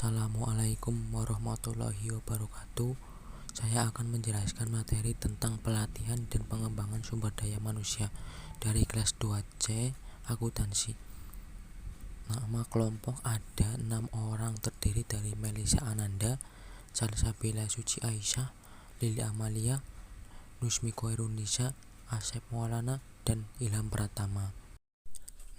Assalamualaikum warahmatullahi wabarakatuh. Saya akan menjelaskan materi tentang pelatihan dan pengembangan sumber daya manusia dari kelas 2C akuntansi. Nama kelompok ada 6 orang, terdiri dari Melisa Ananda, Salsabila Suci Aisyah, Lili Amalia, Nusmi Koirunisa, Asep Maulana, dan Ilham Pratama.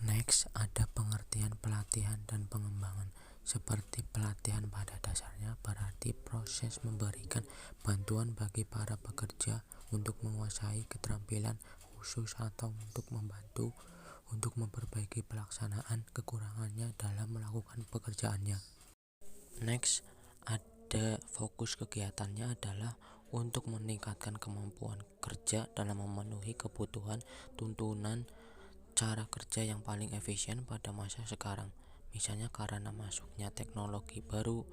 Next, ada pengertian pelatihan dan pengembangan. Seperti pelatihan pada dasarnya berarti proses memberikan bantuan bagi para pekerja untuk menguasai keterampilan khusus atau untuk membantu untuk memperbaiki pelaksanaan kekurangannya dalam melakukan pekerjaannya. Next, ada fokus kegiatannya adalah untuk meningkatkan kemampuan kerja dalam memenuhi kebutuhan tuntunan cara kerja yang paling efisien pada masa sekarang. Misalnya karena masuknya teknologi baru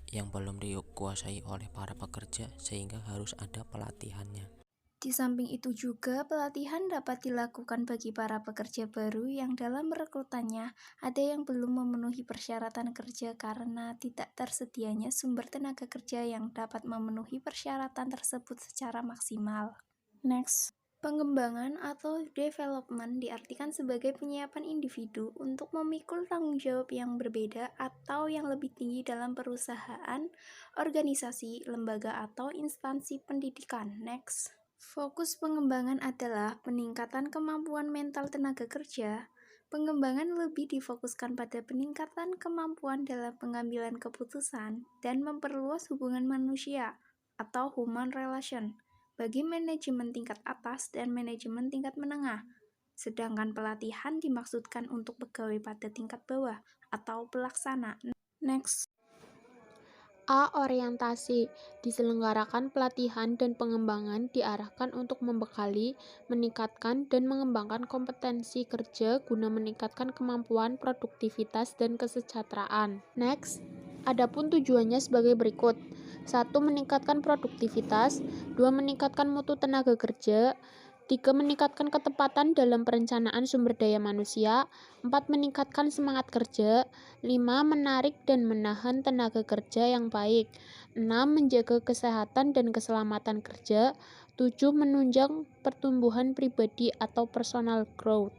yang belum dikuasai oleh para pekerja sehingga harus ada pelatihannya. Di samping itu juga pelatihan dapat dilakukan bagi para pekerja baru yang dalam rekrutannya ada yang belum memenuhi persyaratan kerja karena tidak tersedianya sumber tenaga kerja yang dapat memenuhi persyaratan tersebut secara maksimal. Next. Pengembangan atau development diartikan sebagai penyiapan individu untuk memikul tanggung jawab yang berbeda atau yang lebih tinggi dalam perusahaan, organisasi, lembaga, atau instansi pendidikan. Next. Fokus pengembangan adalah peningkatan kemampuan mental tenaga kerja. Pengembangan lebih difokuskan pada peningkatan kemampuan dalam pengambilan keputusan dan memperluas hubungan manusia atau human relation bagi manajemen tingkat atas dan manajemen tingkat menengah, sedangkan pelatihan dimaksudkan untuk pegawai pada tingkat bawah atau pelaksana. Next. A. Orientasi. Diselenggarakan pelatihan dan pengembangan diarahkan untuk membekali, meningkatkan, dan mengembangkan kompetensi kerja guna meningkatkan kemampuan, produktivitas, dan kesejahteraan. Next. Adapun tujuannya sebagai berikut. 1. Meningkatkan produktivitas. 2. Meningkatkan mutu tenaga kerja. 3. Meningkatkan ketepatan dalam perencanaan sumber daya manusia. 4. Meningkatkan semangat kerja. 5. Menarik dan menahan tenaga kerja yang baik. 6. Menjaga kesehatan dan keselamatan kerja. 7. Menunjang pertumbuhan pribadi atau personal growth.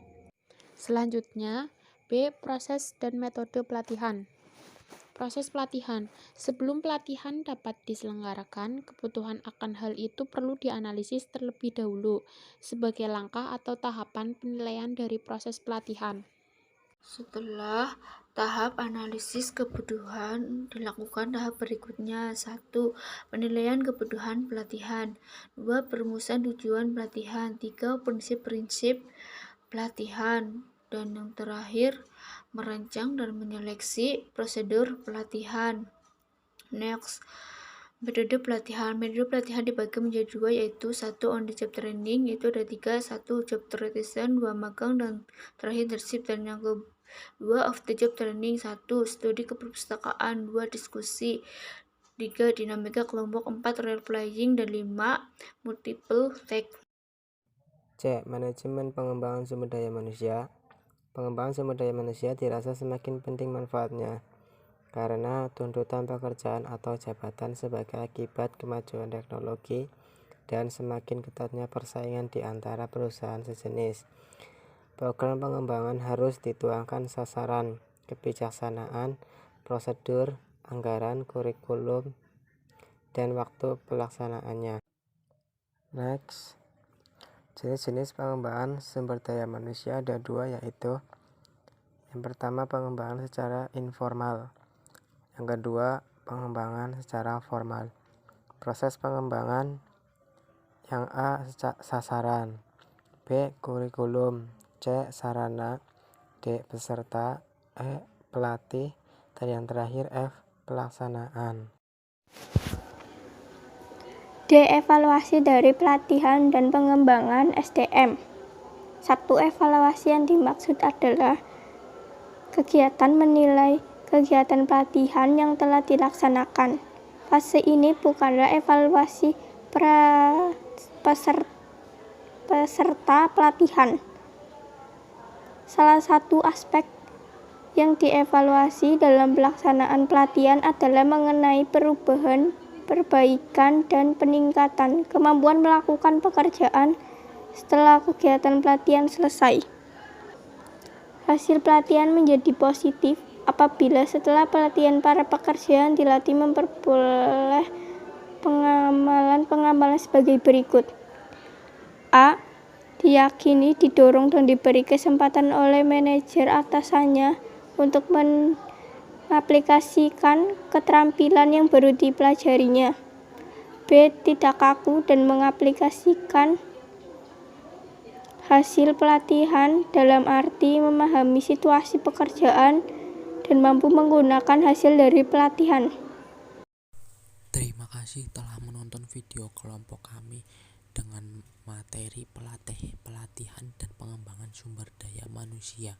Selanjutnya, B. Proses dan metode pelatihan. Proses pelatihan. Sebelum pelatihan dapat diselenggarakan, kebutuhan akan hal itu perlu dianalisis terlebih dahulu sebagai langkah atau tahapan penilaian dari proses pelatihan. Setelah tahap analisis kebutuhan dilakukan tahap berikutnya. 1. Penilaian kebutuhan pelatihan. 2. Perumusan tujuan pelatihan. 3. Prinsip-prinsip pelatihan. Dan yang terakhir, merancang dan menyeleksi prosedur pelatihan. Next. Metode pelatihan. Metode pelatihan dibagi menjadi 2, yaitu 1. On the job training, yaitu ada 3. 1. Job rotation, 2. Magang, dan terakhir internship. Dan yang kedua, off the job training. 1. Studi keperpustakaan, 2. Diskusi, 3. Dinamika kelompok, 4. Role playing, dan 5. Multiple take. C. Manajemen pengembangan sumber daya manusia. Pengembangan sumber daya manusia dirasa semakin penting manfaatnya karena tuntutan pekerjaan atau jabatan sebagai akibat kemajuan teknologi dan semakin ketatnya persaingan di antara perusahaan sejenis. Program pengembangan harus dituangkan sasaran, kebijaksanaan, prosedur, anggaran, kurikulum, dan waktu pelaksanaannya. Next. Jenis-jenis pengembangan sumber daya manusia ada 2, yaitu yang pertama pengembangan secara informal, yang kedua pengembangan secara formal. Proses pengembangan yang A. Sasaran, B. Kurikulum, C. Sarana, D. Peserta, E. Pelatih, dan yang terakhir F. Pelaksanaan. D. Evaluasi dari pelatihan dan pengembangan SDM. 1. Evaluasi yang dimaksud adalah kegiatan menilai kegiatan pelatihan yang telah dilaksanakan. Fase ini bukanlah evaluasi peserta pelatihan. Salah satu aspek Yang dievaluasi dalam pelaksanaan pelatihan adalah mengenai perubahan, perbaikan, dan peningkatan kemampuan melakukan pekerjaan setelah kegiatan pelatihan selesai. Hasil pelatihan menjadi positif apabila setelah pelatihan para pekerja yang dilatih memperoleh pengamalan sebagai berikut. A. Diyakini, didorong, dan diberi kesempatan oleh manajer atasannya untuk mengaplikasikan keterampilan yang baru dipelajarinya. B. Tidak kaku dan mengaplikasikan hasil pelatihan dalam arti memahami situasi pekerjaan dan mampu menggunakan hasil dari pelatihan. Terima kasih telah menonton video kelompok kami dengan materi pelatihan dan pengembangan sumber daya manusia.